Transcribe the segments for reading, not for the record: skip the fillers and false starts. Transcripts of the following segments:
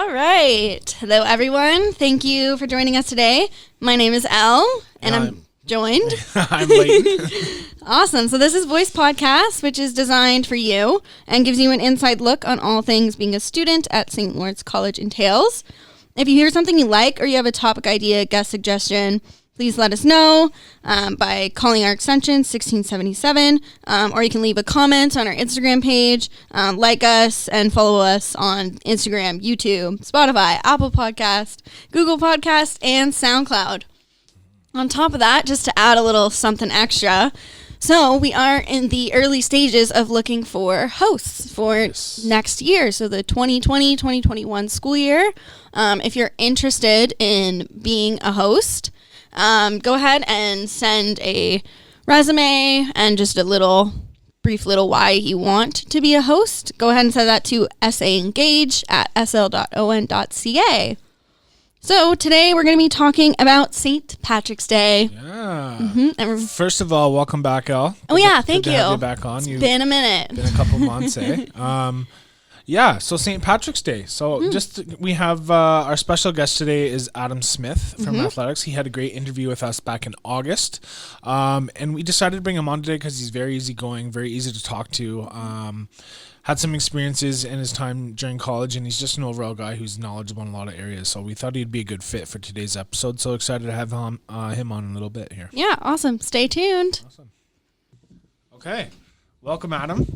All right. Hello, everyone. Thank you for joining us today. My name is Elle, and I'm joined. I'm Leighton. Awesome. So this is Voice Podcast, which is designed for you and gives you an inside look on all things being a student at St. Lawrence College entails. If you hear something you like or you have a topic idea, guest suggestion, please let us know by calling our extension 1677, or you can leave a comment on our Instagram page, like us, and follow us on Instagram, YouTube, Spotify, Apple Podcast, Google Podcast, and SoundCloud. On top of that, just to add a little something extra, so we are in the early stages of looking for hosts for next year, so the 2020-2021 school year. If you're interested in being a host, go ahead and send a resume and just a brief little why you want to be a host. Go ahead and send that to saengage@sl.on.ca. So today we're going to be talking about St. Patrick's Day. Yeah. And First of all, welcome back, Elle. thank Good to you. have you back on. It's been a minute. Been a couple months, eh? Yeah, so St. Patrick's Day. So we have our special guest today is Adam Smith from Athletics. He had a great interview with us back in August. And we decided to bring him on today because he's very easygoing, very easy to talk to. Had some experiences in his time during college, and he's just an overall guy who's knowledgeable in a lot of areas. So we thought he'd be a good fit for today's episode. So excited to have him on in a little bit here. Yeah, awesome. Stay tuned. Awesome. Okay. Welcome, Adam.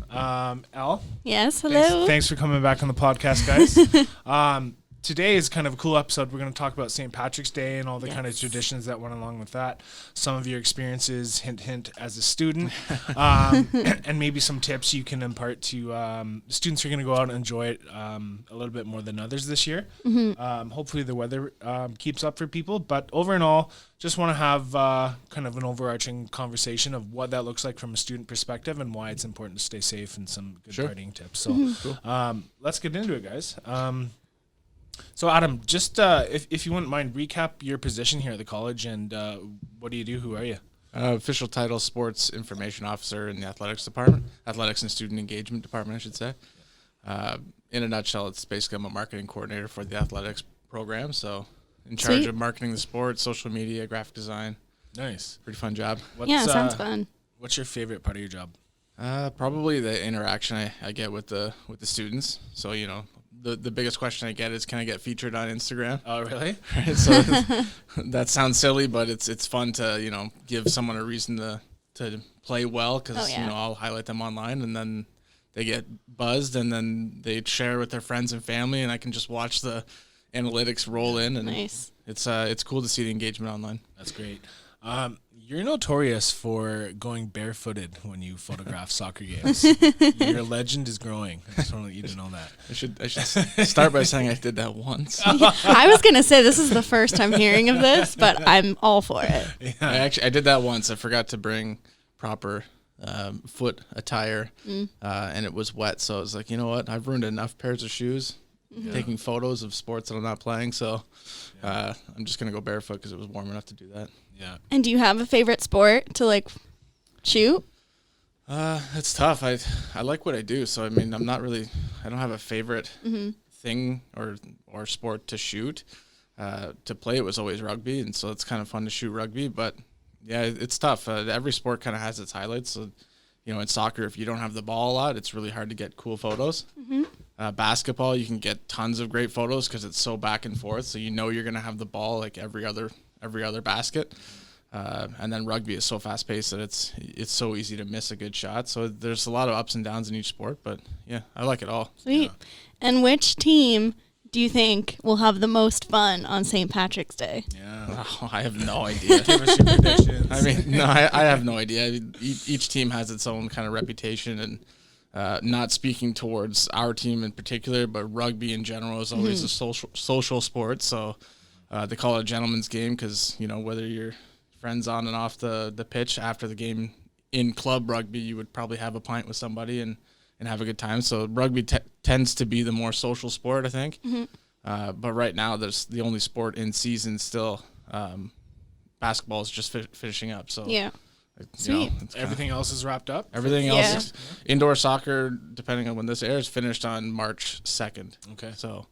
Elle. Yes, hello. Thanks for coming back on the podcast, guys. Today is kind of a cool episode. We're going to talk about St. Patrick's Day and all the kind of traditions that went along with that. Some of your experiences, hint, hint, as a student, and maybe some tips you can impart to students who are going to go out and enjoy it a little bit more than others this year. Hopefully the weather keeps up for people. But over and all, just want to have kind of an overarching conversation of what that looks like from a student perspective and why it's important to stay safe and some good partying tips. So let's get into it, guys. So Adam, just if you wouldn't mind, recap your position here at the college and what do you do? Who are you? Official title, Sports Information Officer in the Athletics Department. Athletics and Student Engagement Department, I should say. In a nutshell, it's basically I'm a marketing coordinator for the athletics program, so in charge of marketing the sport, social media, graphic design. Nice. Pretty fun job. Sounds fun. What's your favorite part of your job? Probably the interaction I get with the students. So, you know, the biggest question I get is, can I get featured on Instagram? Oh, really? Right, so that sounds silly, but it's fun to, you know, give someone a reason to play well because, you know, I'll highlight them online and then they get buzzed and then they share with their friends and family and I can just watch the analytics roll in and it's cool to see the engagement online. That's great. You're notorious for going barefooted when you photograph soccer games. Your legend is growing. I just want you to know that. I should start by saying I did that once. I was going to say this is the first time hearing of this, but I'm all for it. Yeah. I did that once. I forgot to bring proper foot attire and it was wet. So I was like, you know what? I've ruined enough pairs of shoes taking photos of sports that I'm not playing. So I'm just going to go barefoot because it was warm enough to do that. Yeah. And do you have a favorite sport to shoot? It's tough. I like what I do. So, I mean, I don't have a favorite thing or sport to shoot. To play, it was always rugby. And so it's kind of fun to shoot rugby. But yeah, it's tough. Every sport kind of has its highlights. So, you know, in soccer, if you don't have the ball a lot, it's really hard to get cool photos. Basketball, you can get tons of great photos because it's so back and forth. So you know you're going to have the ball like every other basket. And then rugby is so fast paced that it's so easy to miss a good shot. So there's a lot of ups and downs in each sport, but yeah, I like it all. Sweet. Yeah. And which team do you think will have the most fun on St. Patrick's Day? Yeah. Oh, I have no idea. Give us your predictions. I mean, no, I have no idea. Each team has its own kind of reputation and not speaking towards our team in particular, but rugby in general is always a social sport. So they call it a gentleman's game because, you know, whether you're friends on and off the pitch after the game in club rugby, you would probably have a pint with somebody and have a good time. So rugby tends to be the more social sport, I think. But right now, there's the only sport in season still. Basketball is just finishing up. So yeah. Sweet. Everything else is wrapped up? Everything else is indoor soccer, depending on when this airs, finished on March 2nd. Okay. So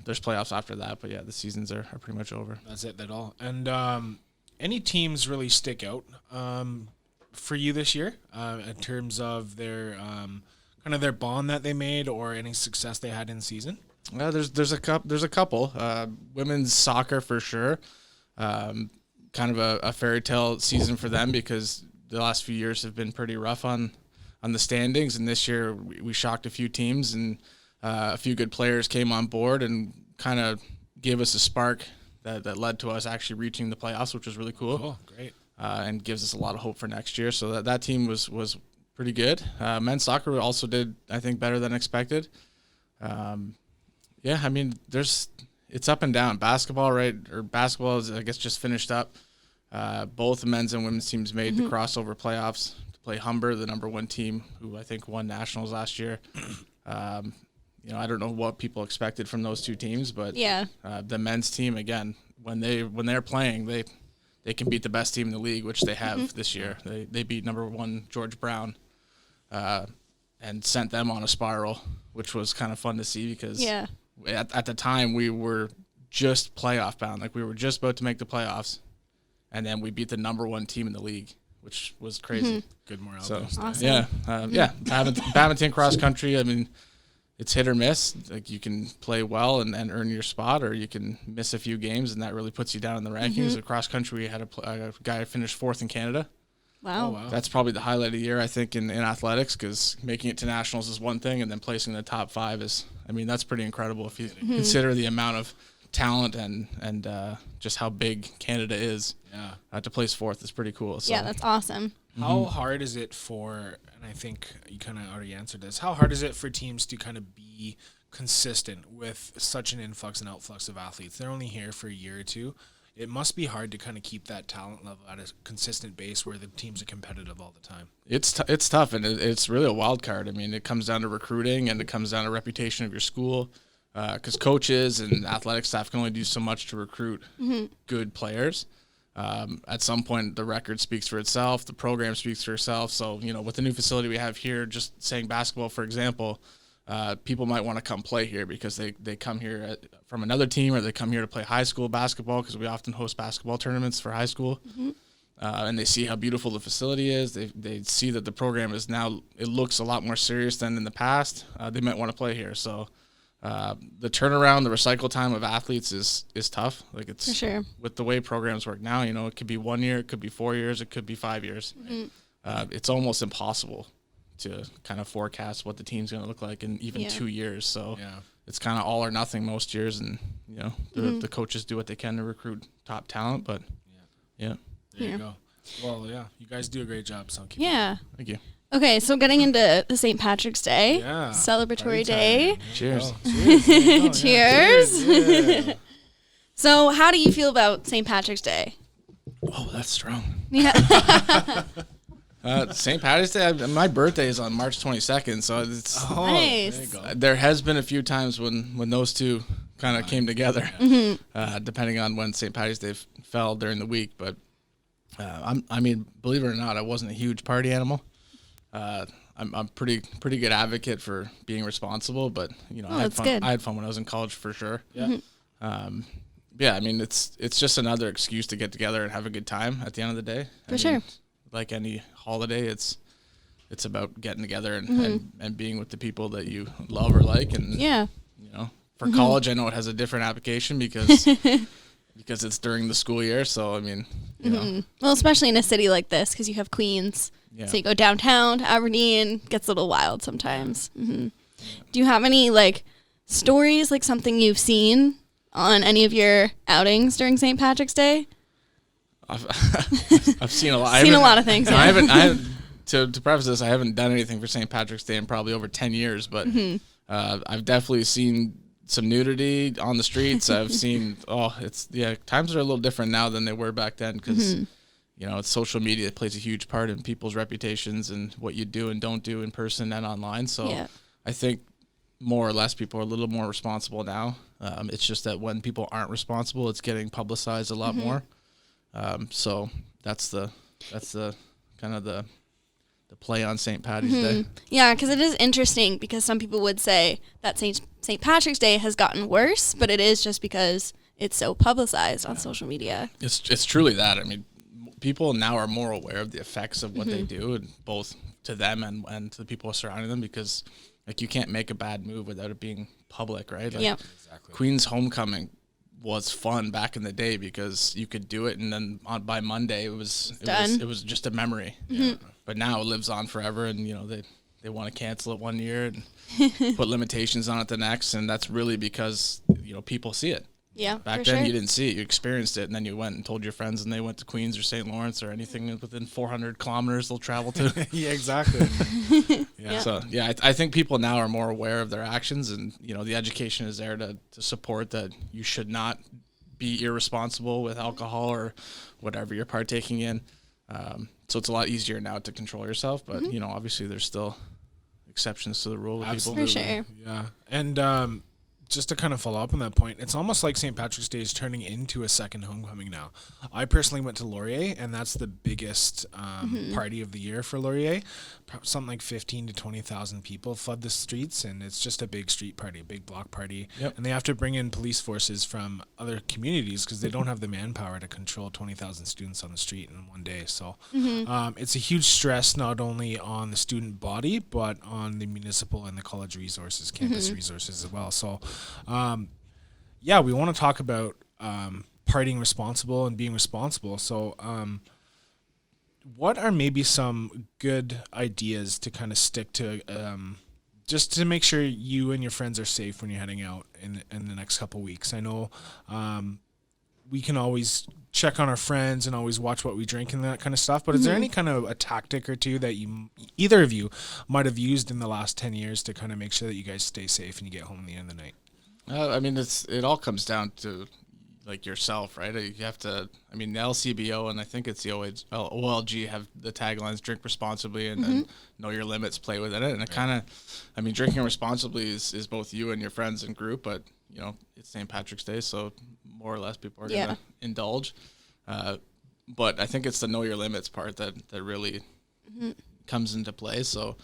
There's playoffs after that, but yeah, the seasons are pretty much over. That's it. That all. And any teams really stick out for you this year in terms of their kind of their bond that they made or any success they had in season? There's a couple. Women's soccer for sure. Kind of a fairy tale season for them because the last few years have been pretty rough on the standings, and this year we shocked a few teams, and a few good players came on board and kind of gave us a spark that led to us actually reaching the playoffs, which was really cool. Cool, great. And gives us a lot of hope for next year. So that team was pretty good. Men's soccer also did, I think, better than expected. Yeah, I mean, it's up and down. Basketball is, I guess, just finished up. Both the men's and women's teams made the crossover playoffs to play Humber, the number one team, who I think won nationals last year. I don't know what people expected from those two teams, but the men's team, again, when they're playing, they can beat the best team in the league, which they have this year. They beat number one George Brown and sent them on a spiral, which was kind of fun to see because at the time we were just playoff bound. Like we were just about to make the playoffs, and then we beat the number one team in the league, which was crazy. Good morale. So, awesome. Badminton cross country, I mean, it's hit or miss. Like you can play well and earn your spot, or you can miss a few games, and that really puts you down in the rankings. Across country, we had a guy finish fourth in Canada. Wow. Oh, wow. That's probably the highlight of the year, I think, in athletics, because making it to nationals is one thing, and then placing in the top five that's pretty incredible if you consider the amount of talent and just how big Canada is. Yeah. To place fourth is pretty cool. So. Yeah, that's awesome. How hard is it and I think you kind of already answered this, how hard is it for teams to kind of be consistent with such an influx and outflux of athletes? They're only here for a year or two. It must be hard to kind of keep that talent level at a consistent base where the teams are competitive all the time. It's tough, and it's really a wild card. I mean, it comes down to recruiting, and it comes down to reputation of your school, because coaches and athletic staff can only do so much to recruit good players. At some point, the record speaks for itself. The program speaks for itself. So, with the new facility we have here, just saying basketball, for example, people might want to come play here because they come here from another team, or they come here to play high school basketball because we often host basketball tournaments for high school. And they see how beautiful the facility is. They see that the program is now, it looks a lot more serious than in the past. They might want to play here. So the turnaround, the recycle time of athletes is tough. Like it's for sure. With the way programs work now, it could be 1 year, it could be 4 years, it could be 5 years. It's almost impossible to kind of forecast what the team's going to look like in even 2 years. So it's kind of all or nothing most years, and the coaches do what they can to recruit top talent. But there you go. Well, you guys do a great job. So keep thank you. Okay, so getting into the St. Patrick's Day, celebratory day. Cheers. Cheers. Yeah. So how do you feel about St. Patrick's Day? Oh, that's strong. Yeah. St. Patrick's Day, my birthday is on March 22nd, so it's Nice. There you go. there has been a few times when those two kind of came together, depending on when St. Patrick's Day fell during the week. But believe it or not, I wasn't a huge party animal. I'm pretty good advocate for being responsible, but I had fun. Good. I had fun when I was in college for sure. Yeah. It's just another excuse to get together and have a good time at the end of the day. For sure. Like any holiday, it's about getting together and being with the people that you love or like. And for college, I know it has a different application because it's during the school year. So Well, especially in a city like this, because you have Queens. Yeah. So you go downtown to Aberdeen, gets a little wild sometimes. Do you have any stories, something you've seen on any of your outings during St. Patrick's Day? I've seen a lot. Seen a lot of things. I haven't. To preface this, I haven't done anything for St. Patrick's Day in probably over 10 years, but I've definitely seen some nudity on the streets. I've seen times are a little different now than they were back then because it's social media plays a huge part in people's reputations and what you do and don't do in person and online. So I think more or less people are a little more responsible now. It's just that when people aren't responsible, it's getting publicized a lot more. So that's the kind of the play on St. Patty's Day. Yeah, because it is interesting because some people would say that St. Patrick's Day has gotten worse, but it is just because it's so publicized on social media. It's truly that. I mean, people now are more aware of the effects of what they do, and both to them and to the people surrounding them, because like you can't make a bad move without it being public, right? Like, Exactly. Queen's homecoming was fun back in the day because you could do it, and then by Monday it was just a memory. But now it lives on forever, and they want to cancel it one year and put limitations on it the next, and that's really because people see it. Yeah, Back then you didn't see it, you experienced it, and then you went and told your friends, and they went to Queens or St. Lawrence or anything within 400 kilometers they'll travel to. Yeah, exactly. So I think people now are more aware of their actions, and the education is there to support that you should not be irresponsible with alcohol or whatever you're partaking in. So it's a lot easier now to control yourself, but obviously there's still exceptions to the rule with people. For sure. Yeah. And just to kind of follow up on that point, it's almost like St. Patrick's Day is turning into a second homecoming now. I personally went to Laurier, and that's the biggest party of the year for Laurier. Something like 15 to 20,000 people flood the streets, and it's just a big street party, a big block party. Yep. And they have to bring in police forces from other communities because they don't have the manpower to control 20,000 students on the street in one day. So it's a huge stress not only on the student body, but on the municipal and the college resources, campus resources as well. So we want to talk about partying responsible and being responsible. So what are maybe some good ideas to kind of stick to just to make sure you and your friends are safe when you're heading out in the next couple of weeks? I know we can always check on our friends and always watch what we drink and that kind of stuff, but is there any kind of a tactic or two that either of you might have used in the last 10 years to kind of make sure that you guys stay safe and you get home at the end of the night? I mean, it all comes down to like yourself, right? You have to. I mean, the LCBO and I think it's the OLG have the taglines "Drink responsibly" and "Know your limits, play within it." And it kind of, I mean, drinking responsibly is both you and your friends and group, but it's St. Patrick's Day, so more or less people are gonna indulge. But I think it's the know your limits part that really comes into play. So.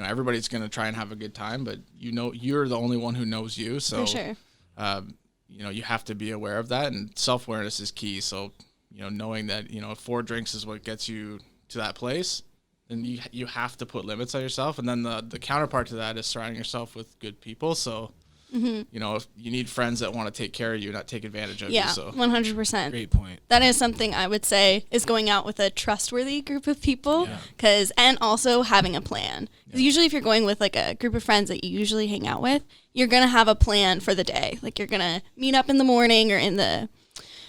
Everybody's going to try and have a good time, but you're the only one who knows you. So, for sure. You have to be aware of that, and self-awareness is key. So, knowing that, 4 drinks is what gets you to that place, then you have to put limits on yourself. And then the counterpart to that is surrounding yourself with good people. So, if you need friends that want to take care of you, not take advantage of you. So 100%. Great point. That is something I would say is going out with a trustworthy group of people, and also having a plan. Because usually if you're going with like a group of friends that you usually hang out with, you're going to have a plan for the day. Like you're going to meet up in the morning or in the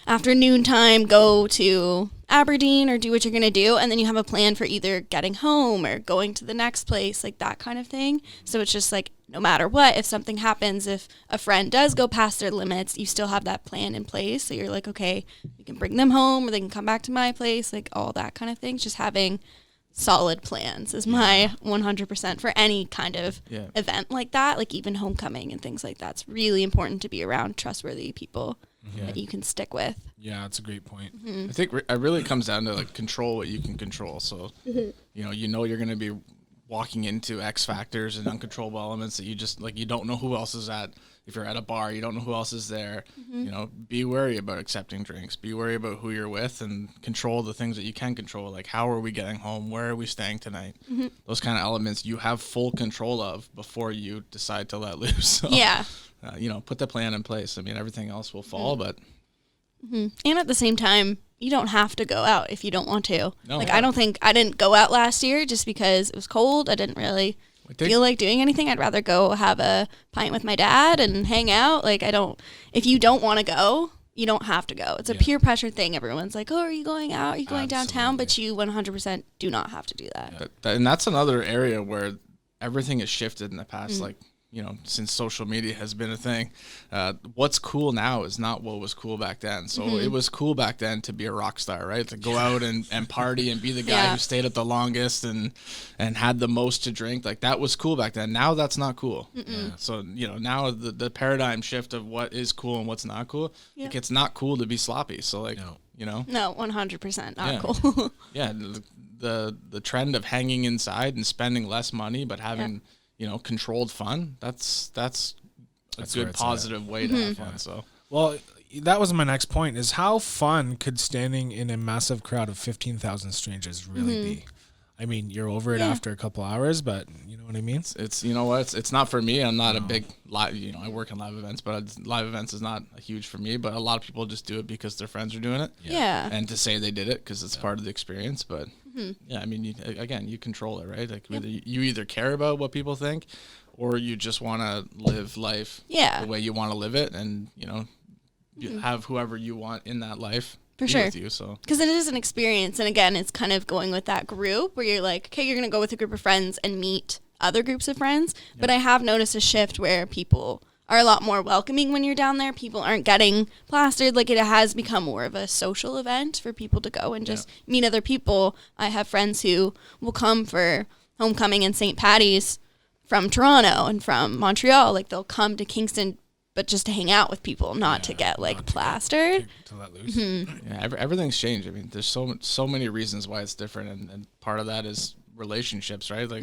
afternoon time, go to Aberdeen or do what you're going to do. And then you have a plan for either getting home or going to the next place, like that kind of thing. So it's just like, no matter what, if something happens, if a friend does go past their limits, you still have that plan in place. So you're like, okay, we can bring them home or they can come back to my place, like all that kind of thing. Just having solid plans is my 100% for any kind of event like that, like even homecoming and things like that. It's really important to be around trustworthy people that you can stick with. Yeah, that's a great point. I think it really comes down to like control what you can control. So, you're going to be walking into X factors and uncontrollable elements that you don't know who else is at. If you're at a bar, you don't know who else is there. Be wary about accepting drinks. Be wary about who you're with and control the things that you can control. Like, how are we getting home? Where are we staying tonight? Those kind of elements you have full control of before you decide to let loose. So, put the plan in place. I mean, everything else will fall, but. And at the same time, you don't have to go out if you don't want to. No. I didn't go out last year just because it was cold. I didn't really feel like doing anything. I'd rather go have a pint with my dad and hang out. If you don't want to go, you don't have to go. It's a peer pressure thing. Everyone's like, oh, are you going out? Are you going downtown? But you 100% do not have to do that. And that's another area where everything has shifted in the past, since social media has been a thing. What's cool now is not what was cool back then. So it was cool back then to be a rock star, right? To go out and party and be the guy who stayed up the longest and had the most to drink. Like, that was cool back then. Now that's not cool. So, now the paradigm shift of what is cool and what's not cool. Like, it's not cool to be sloppy. So, No, 100% not cool. the trend of hanging inside and spending less money but having controlled fun. That's a good positive way to have fun. So well, that was my next point, is how fun could standing in a massive crowd of 15,000 strangers really be? I mean, you're over it after a couple hours, but you know what I mean? It's it's not for me. I'm not a big live, I work in live events, but live events is not huge for me, but a lot of people just do it because their friends are doing it. Yeah. And to say they did it because it's part of the experience, but I mean, you control it, right? Like you either care about what people think or you just want to live life the way you want to live it, and, you have whoever you want in that life. For sure. With you, so. Because it is an experience. And again, it's kind of going with that group where you're like, okay, you're going to go with a group of friends and meet other groups of friends. Yep. But I have noticed a shift where people are a lot more welcoming when you're down there. People aren't getting plastered. Like, it has become more of a social event for people to go and just meet other people. I have friends who will come for homecoming and St. Patty's from Toronto and from Montreal. Like, they'll come to Kingston but just to hang out with people, not to get plastered. To let loose. Yeah, everything's changed. I mean, there's so many reasons why it's different, and part of that is relationships, right? Like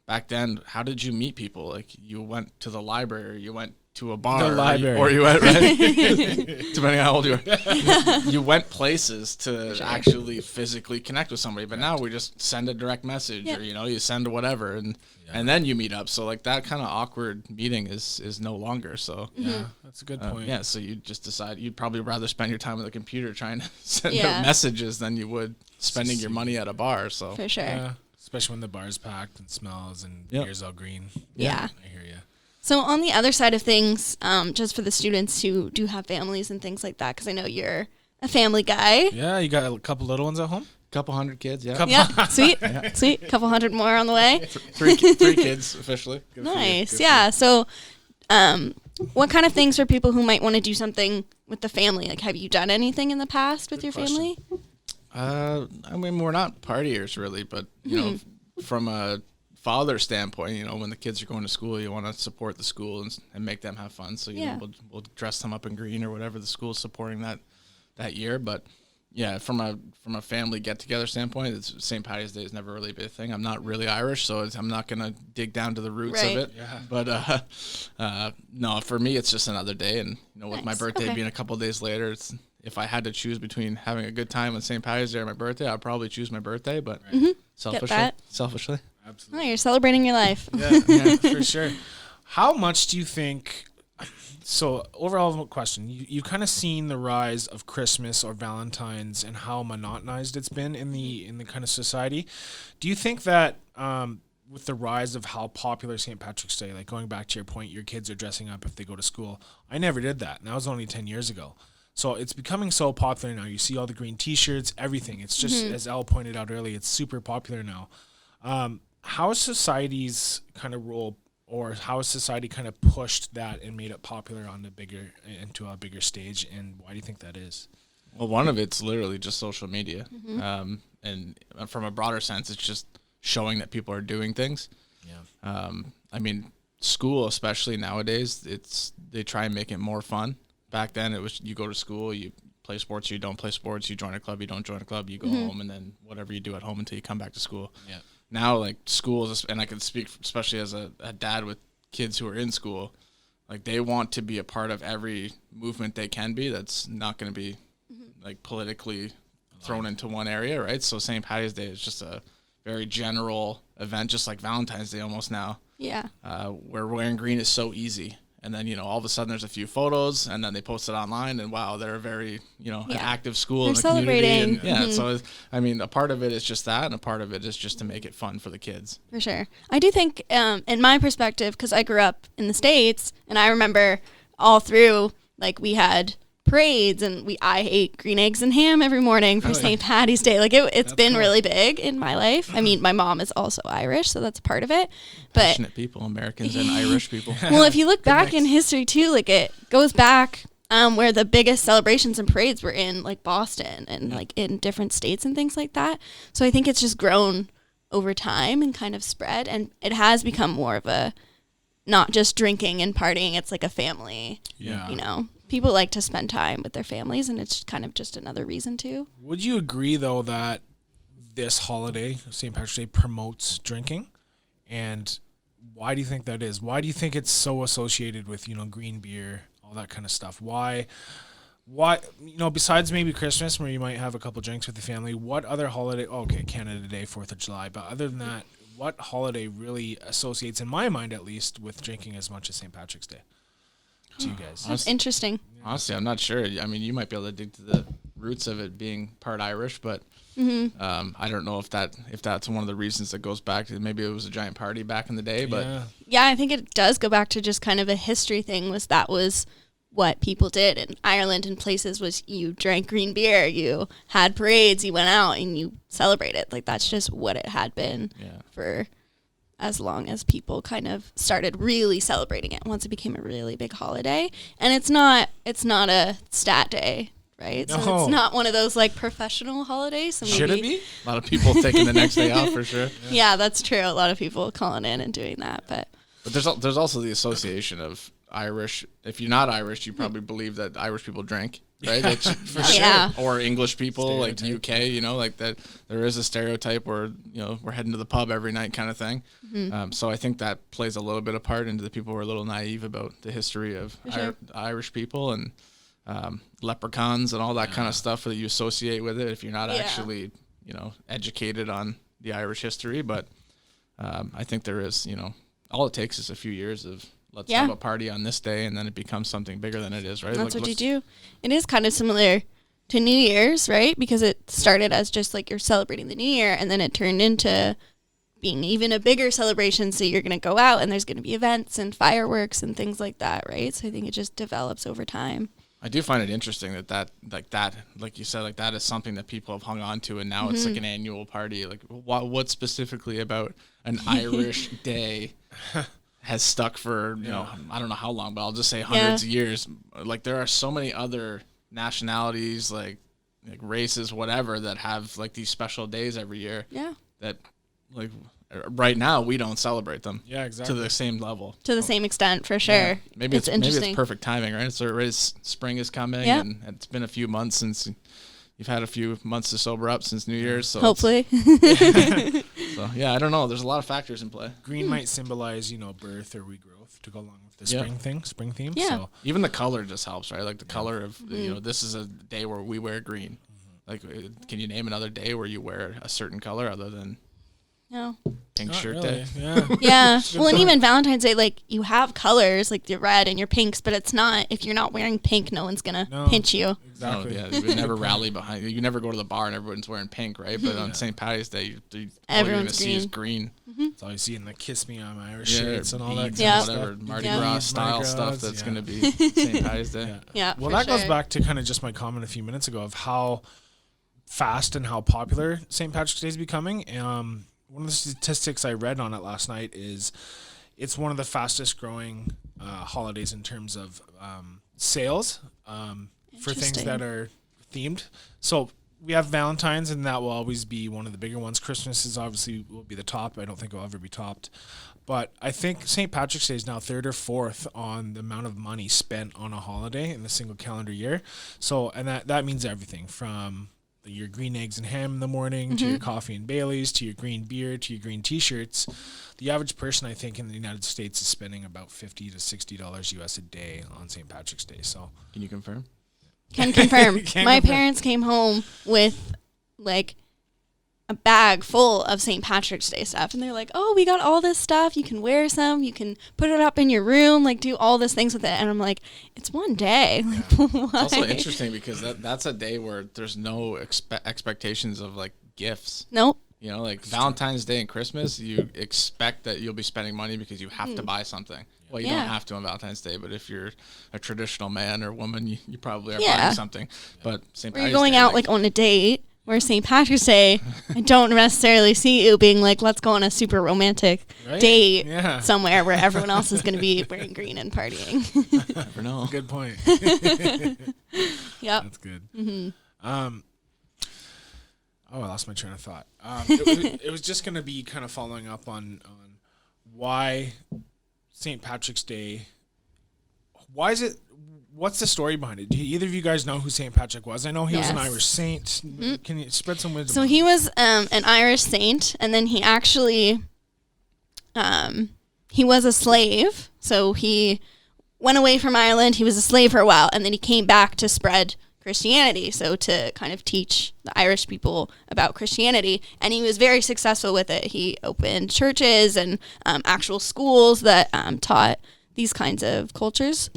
back then, how did you meet people? Like, you went to the library, you went to a bar, or you went, right? Depending on how old you are, you went places to actually physically connect with somebody. But now we just send a direct message, or you send whatever, and then you meet up. So like that kind of awkward meeting is no longer. So that's a good point. Yeah, so you just decide you'd probably rather spend your time on the computer trying to send out messages than you would spending your money at a bar. So for sure, especially when the bar's packed and smells and beer's all green. Yeah, I hear you. So on the other side of things, just for the students who do have families and things like that, because I know you're a family guy. Yeah, you got a couple little ones at home? Couple hundred kids, Sweet. Sweet. Couple hundred more on the way. Three kids officially. Nice. So what kind of things for people who might want to do something with the family? Like, have you done anything in the past with your family? I mean, we're not partiers really, but you know, from a father standpoint, when the kids are going to school, you want to support the school and make them have fun. So we'll dress them up in green or whatever the school's supporting that year. But yeah, from a family get together standpoint, St. Patty's Day has never really been a thing. I'm not really Irish, so I'm not gonna dig down to the roots of it. Yeah. But no, for me it's just another day, and with my birthday being a couple of days later, if I had to choose between having a good time on St. Patty's Day or my birthday, I'd probably choose my birthday. But selfishly. Absolutely. Oh, you're celebrating your life. Yeah, for sure. How much do you think? So, overall question: you've kind of seen the rise of Christmas or Valentine's and how monotonized it's been in the kind of society. Do you think that with the rise of how popular St. Patrick's Day, like going back to your point, your kids are dressing up if they go to school? I never did that, and that was only 10 years ago. So it's becoming so popular now. You see all the green T-shirts, everything. It's just, as Elle pointed out earlier, it's super popular now. How has society's kind of role, or how has society kind of pushed that and made it popular into a bigger stage, and why do you think that is? Well, one of it's literally just social media, and from a broader sense, it's just showing that people are doing things. Yeah. I mean, school, especially nowadays, they try and make it more fun. Back then, it was you go to school, you play sports, you don't play sports, you join a club, you don't join a club, you go home, and then whatever you do at home until you come back to school. Yeah. Now, like, schools, and I can speak especially as a dad with kids who are in school, like, they want to be a part of every movement they can be that's not going to be, like, politically thrown into one area, right? So St. Patty's Day is just a very general event, just like Valentine's Day almost now. Yeah. Where wearing green is so easy. And then, all of a sudden there's a few photos, and then they post it online, and wow, they're a very, an active school in the community. And, so, I mean, a part of it is just that, and a part of it is just to make it fun for the kids. For sure. I do think, in my perspective, because I grew up in the States, and I remember all through, like, we had parades, and I ate green eggs and ham every morning for St. Patty's Day. Like, it's been really big in my life. I mean, my mom is also Irish, so that's part of it. But passionate people, Americans and Irish people. Well, if you look back in history too, like, it goes back where the biggest celebrations and parades were in, like, Boston and like in different states and things like that. So I think it's just grown over time and kind of spread, and it has become more of a not just drinking and partying. It's like a family. Yeah. People like to spend time with their families, and it's kind of just another reason to. Would you agree, though, that this holiday, St. Patrick's Day, promotes drinking, and why do you think that is? Why do you think it's so associated with, green beer, all that kind of stuff? Why, besides maybe Christmas where you might have a couple drinks with the family, what other holiday, okay, Canada Day, 4th of July, but other than that, what holiday really associates, in my mind at least, with drinking as much as St. Patrick's Day to you guys? That's interesting. Honestly, I'm not sure. I mean, you might be able to dig to the roots of it being part Irish, but I don't know if that's one of the reasons that goes back to, maybe it was a giant party back in the day, but yeah, I think it does go back to just kind of a history thing. That was what people did in Ireland and places, was you drank green beer, you had parades, you went out and you celebrated. Like, that's just what it had been for as long as people kind of started really celebrating it, once it became a really big holiday. And it's not a stat day, right? No. So it's not one of those like professional holidays. So Should maybe, it be? a lot of people taking the next day off for sure. Yeah, that's true. A lot of people calling in and doing that, but there's also the association of Irish. If you're not Irish, you probably believe that Irish people drink, right? For sure. Yeah. Or English people, like Stereotype. UK, like that. There is a stereotype where we're heading to the pub every night, kind of thing. So I think that plays a little bit of part into the people who are a little naive about the history of Irish people and leprechauns and all that kind of stuff that you associate with it. If you're not actually educated on the Irish history, but I think there is all it takes is a few years of let's have a party on this day, and then it becomes something bigger than it is, right? That's what you do. It is kind of similar to New Year's, right? Because it started as just like you're celebrating the New Year, and then it turned into being even a bigger celebration. So you're going to go out, and there's going to be events and fireworks and things like that, right? So I think it just develops over time. I do find it interesting that like you said, like that is something that people have hung on to, and now it's like an annual party. Like, what specifically about an Irish day has stuck for I don't know how long, but I'll just say hundreds of years. Like, there are so many other nationalities, like races, whatever, that have like these special days every year. Yeah. That like right now we don't celebrate them. Yeah, exactly. To the same level. To the same extent, for sure. Yeah. Maybe it's interesting. perfect timing, right? So spring is coming, and it's been a few months since you've had a few months to sober up since New Year's. So hopefully. So yeah, I don't know. There's a lot of factors in play. Green might symbolize, birth or regrowth to go along with the spring theme. Yeah. So even the color just helps, right? Like the color of this is a day where we wear green. Like, can you name another day where you wear a certain color other than pink shirt really. day? Yeah. Yeah. Well, and even Valentine's Day, like, you have colors, like your red and your pinks, but it's not, if you're not wearing pink, no one's going to pinch you. Exactly. No, you would never rally behind you. You never go to the bar and everyone's wearing pink, right? But on St. Patty's Day, all you're going to see is green. That's all you see in the Kiss Me on my Irish shirts and all that beads kind of whatever stuff. Mardi Gras style stuff that's going to be St. Patty's Day. Yeah. Well, that goes back to kind of just my comment a few minutes ago of how fast and how popular St. Patrick's Day is becoming. One of the statistics I read on it last night is it's one of the fastest growing holidays in terms of sales for things that are themed. So we have Valentine's, and that will always be one of the bigger ones. Christmas is obviously will be the top. I don't think it'll ever be topped. But I think St. Patrick's Day is now third or fourth on the amount of money spent on a holiday in a single calendar year. So, and that means everything from your green eggs and ham in the morning to your coffee and Baileys to your green beer to your green t-shirts. The average person, I think, in the United States is spending about $50 to $60 US a day on St. Patrick's Day. So Can you confirm? Can confirm. My parents came home with like a bag full of St. Patrick's Day stuff, and they're like, "Oh, we got all this stuff. You can wear some. You can put it up in your room. Like, do all these things with it." And I'm like, "It's one day." Like, why? It's also interesting because that's a day where there's no expectations of like gifts. Nope. Like Valentine's Day and Christmas, you expect that you'll be spending money because you have to buy something. Well, you don't have to on Valentine's Day, but if you're a traditional man or woman, you probably are buying something. But St. Patty's You're going Day, out like on a date. Where St. Patrick's Day, I don't necessarily see you being like, let's go on a super romantic date somewhere where everyone else is going to be wearing green and partying. Never know. Good point. Yep. That's good. I lost my train of thought. It was just going to be kind of following up on why St. Patrick's Day. Why is it? what's the story behind it? Do either of you guys know who St. Patrick was? I know he was an Yes. Irish saint. Can you spread some wisdom? So he was an Irish saint, and then he actually he was a slave. So he went away from Ireland. He was a slave for a while, and then he came back to spread Christianity, so to kind of teach the Irish people about Christianity, and he was very successful with it. He opened churches and actual schools that taught these kinds of cultures.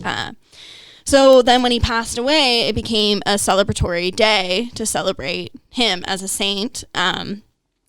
So then when he passed away, it became a celebratory day to celebrate him as a saint, and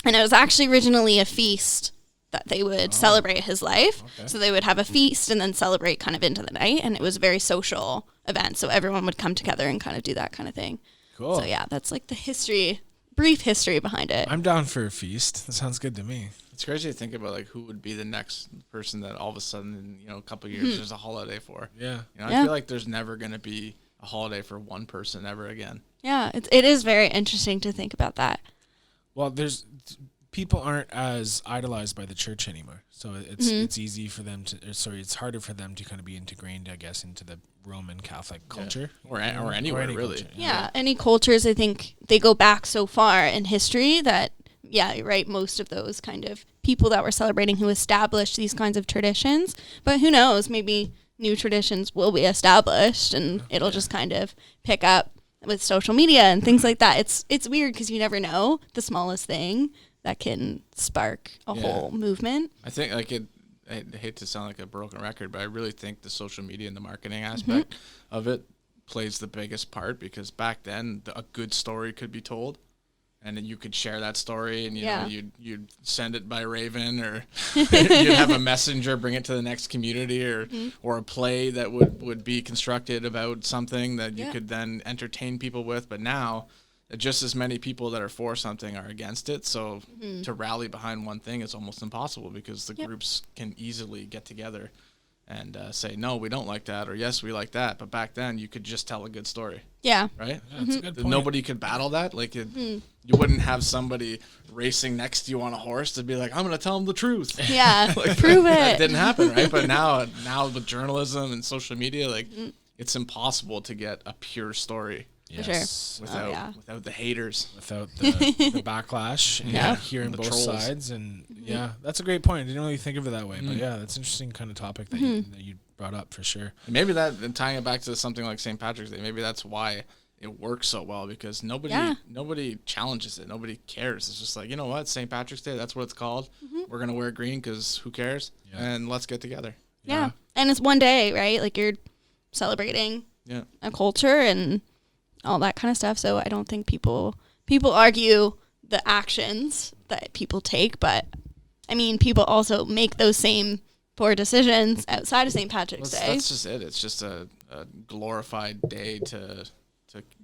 it was actually originally a feast that they would celebrate his life. Okay. So they would have a feast and then celebrate kind of into the night, and it was a very social event, so everyone would come together and kind of do that kind of thing. Cool. So yeah, that's like the brief history behind it. I'm down for a feast. That sounds good to me. It's crazy to think about like who would be the next person that all of a sudden in a couple of years there's a holiday for. Yeah. I feel like there's never going to be a holiday for one person ever again. Yeah, it is very interesting to think about that. Well, people aren't as idolized by the church anymore, so it's easy for them to. It's harder for them to kind of be ingrained, I guess, into the Roman Catholic culture, or anywhere any really. Culture, yeah, any cultures. I think they go back so far in history that you're right. Most of those kind of people that were celebrating who established these kinds of traditions, but who knows? Maybe new traditions will be established, and it'll just kind of pick up with social media and things like that. It's weird because you never know the smallest thing that can spark a whole movement. I think I hate to sound like a broken record, but I really think the social media and the marketing aspect of it plays the biggest part, because back then a good story could be told, and then you could share that story, and you know you'd send it by Raven, or you'd have a messenger bring it to the next community, or a play that would be constructed about something that you could then entertain people with. But now just as many people that are for something are against it. So to rally behind one thing is almost impossible, because the groups can easily get together and say, no, we don't like that, or yes, we like that. But back then you could just tell a good story. Yeah. Right? Yeah, that's a good point. Nobody could battle that. Like you wouldn't have somebody racing next to you on a horse to be like, I'm going to tell them the truth. Yeah. Like, prove it. That didn't happen, right? But now with journalism and social media, like it's impossible to get a pure story. Yes. Without the haters, without the backlash, and hearing the both trolls. sides, and that's a great point. I didn't really think of it that way, but that's an interesting kind of topic that you brought up for sure. And maybe and tying it back to something like St. Patrick's Day, maybe that's why it works so well, because nobody challenges it, nobody cares. It's just like, you know what, St. Patrick's Day, that's what it's called. We're gonna wear green because who cares? And let's get together. Yeah, and it's one day, right? Like you're celebrating a culture and all that kind of stuff. So I don't think people argue the actions that people take, but I mean, people also make those same poor decisions outside of St. Patrick's Day. That's just it. It's just a glorified day to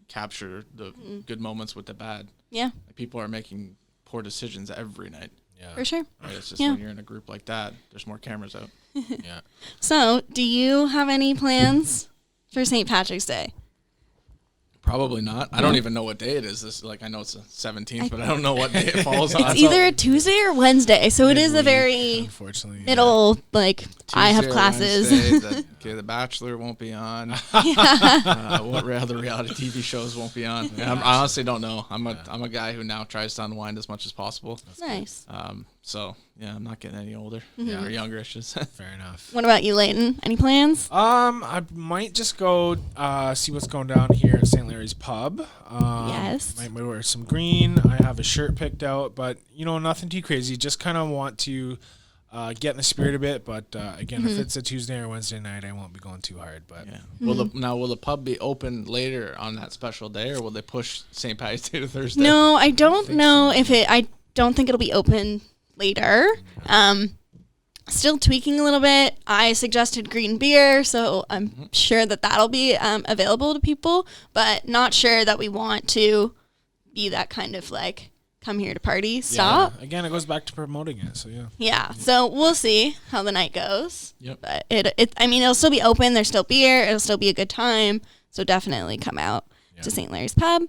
capture the good moments with the bad. Yeah. Like, people are making poor decisions every night. Yeah. For sure. Right? It's just when you're in a group like that, there's more cameras out. Yeah. So, do you have any plans for St. Patrick's Day? Probably not. I don't even know what day it is. I know it's the 17th, but I don't know what day it falls on. It's either a Tuesday or Wednesday, so it is a very unfortunately middle, like, I have classes. The Bachelor won't be on. What other reality TV shows won't be on? I honestly don't know. I'm a guy who now tries to unwind as much as possible. Nice. So yeah, I'm not getting any older or younger, I should say. Fair enough. What about you, Leighton? Any plans? I might just go see what's going down here at St. Larry's Pub. Yes. Might wear some green. I have a shirt picked out, but nothing too crazy. Just kind of want to get in the spirit a bit. But again, if it's a Tuesday or Wednesday night, I won't be going too hard. But will the pub be open later on that special day, or will they push St. Patrick's Day to Thursday? No, I don't know if it. I don't think it'll be open later. Still tweaking a little bit. I suggested green beer, so I'm sure that'll be available to people, but not sure that we want to be that kind of like come here to party stop. Yeah. Again, it goes back to promoting it. So yeah. So we'll see how the night goes. Yep. But it'll still be open. There's still beer. It'll still be a good time. So definitely come out to St. Larry's Pub.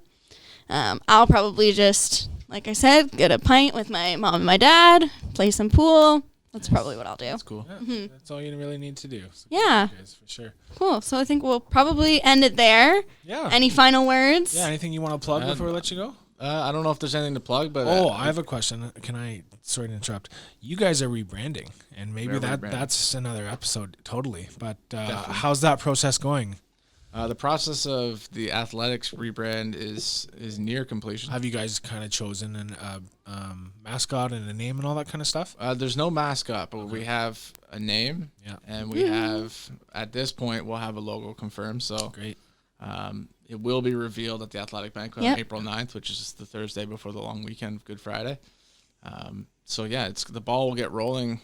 I'll probably just, like I said, get a pint with my mom and my dad, play some pool, That's probably what I'll do. That's cool. Yeah, that's all you really need to do. So Yeah. guys, for sure. Cool. So I think we'll probably end it there. Yeah. Any final words? Yeah. Anything you want to plug before we let you go? I don't know if there's anything to plug, but I have a question. Can I sorry to interrupt? You guys are rebranding, and maybe that's another episode totally. But how's that process going? The process of the athletics rebrand is near completion. Have you guys kind of chosen an mascot and a name and all that kind of stuff? There's no mascot, but we have a name, and we have, at this point, we'll have a logo confirmed. So Great. It will be revealed at the athletic banquet on April 9th, which is the Thursday before the long weekend of Good Friday. So yeah, the ball will get rolling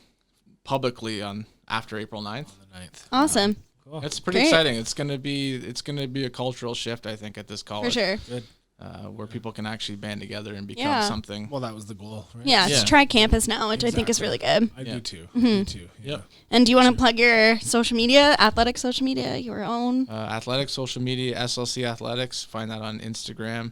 publicly after April 9th. On the 9th. Awesome. Cool. It's pretty exciting. It's gonna be a cultural shift, I think, at this college. For sure. Good. Where people can actually band together and become something. Well, that was the goal, right? Yeah, it's tri-campus now, which I think is really good. I do too. Me too. Yeah. And do you want to plug your social media, athletic social media, your own? Athletics social media, SLC Athletics. Find that on Instagram.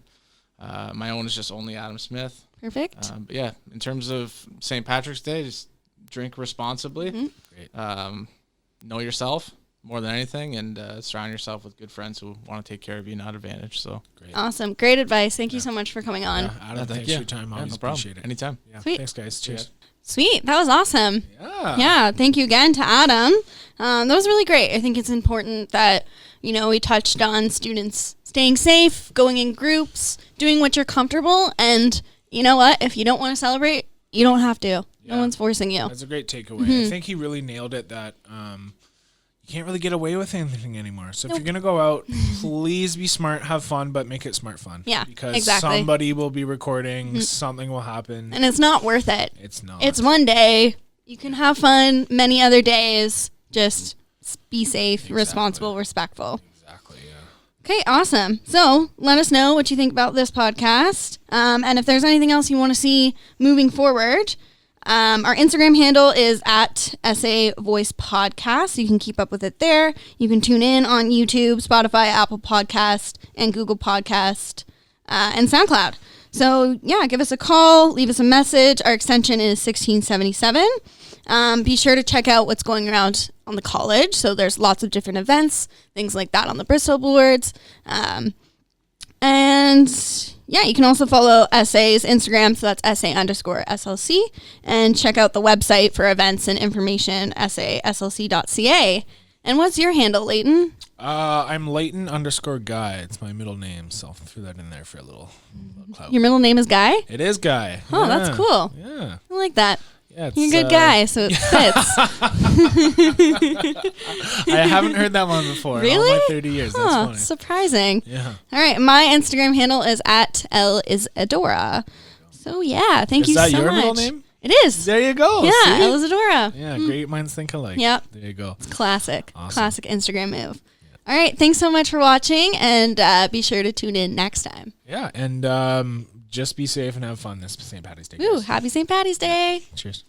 My own is just only Adam Smith. Perfect. But yeah, in terms of St. Patrick's Day, just drink responsibly. Great. Know yourself more than anything, and surround yourself with good friends who want to take care of you, not advantage. So Great. Awesome. Great advice. Thank you so much for coming on. Yeah, Adam, thanks for your time. Always no problem. appreciate it. Anytime. Yeah. Sweet. Thanks, guys. Cheers. Sweet. That was awesome. Yeah. Yeah. Thank you again to Adam. That was really great. I think it's important that, we touched on students staying safe, going in groups, doing what you're comfortable. And you know what? If you don't want to celebrate, you don't have to. Yeah. No one's forcing you. That's a great takeaway. I think he really nailed it that you can't really get away with anything anymore. So if you're going to go out, please be smart, have fun, but make it smart fun. Yeah, because exactly. somebody will be recording, something will happen. And it's not worth it. It's not. It's one day. You can have fun many other days. Just be safe, responsible, respectful. Exactly, yeah. Okay, awesome. So let us know what you think about this podcast. And if there's anything else you want to see moving forward, our Instagram handle is at SA Voice Podcast. You can keep up with it there. You can tune in on YouTube, Spotify, Apple Podcast, and Google Podcast, and SoundCloud. So yeah, give us a call, leave us a message. Our extension is 1677. Be sure to check out what's going around on the college. So there's lots of different events, things like that on the Bristol boards. And yeah, you can also follow SA's Instagram, so that's SA_SLC, and check out the website for events and information, saslc.ca. And what's your handle, Leighton? I'm Leighton_Guy. It's my middle name, so I'll throw that in there for a little clout. Your middle name is Guy? It is Guy. Oh, that's cool. Yeah. I like that. Yeah, You're a good guy, so it fits. I haven't heard that one before. Really? In all my 30 years. That's funny. Surprising. Yeah. All right, my Instagram handle is at @Elisadora. So yeah, thank you so much. Is that your middle name? It is. There you go. Yeah, See? Elisadora. Yeah, great minds think alike. Yep. There you go. Classic. Awesome. Classic Instagram move. All right, thanks so much for watching, and be sure to tune in next time. Yeah, and just be safe and have fun this St. Patty's Day. Ooh, guys. happy St. Patty's Day. Cheers.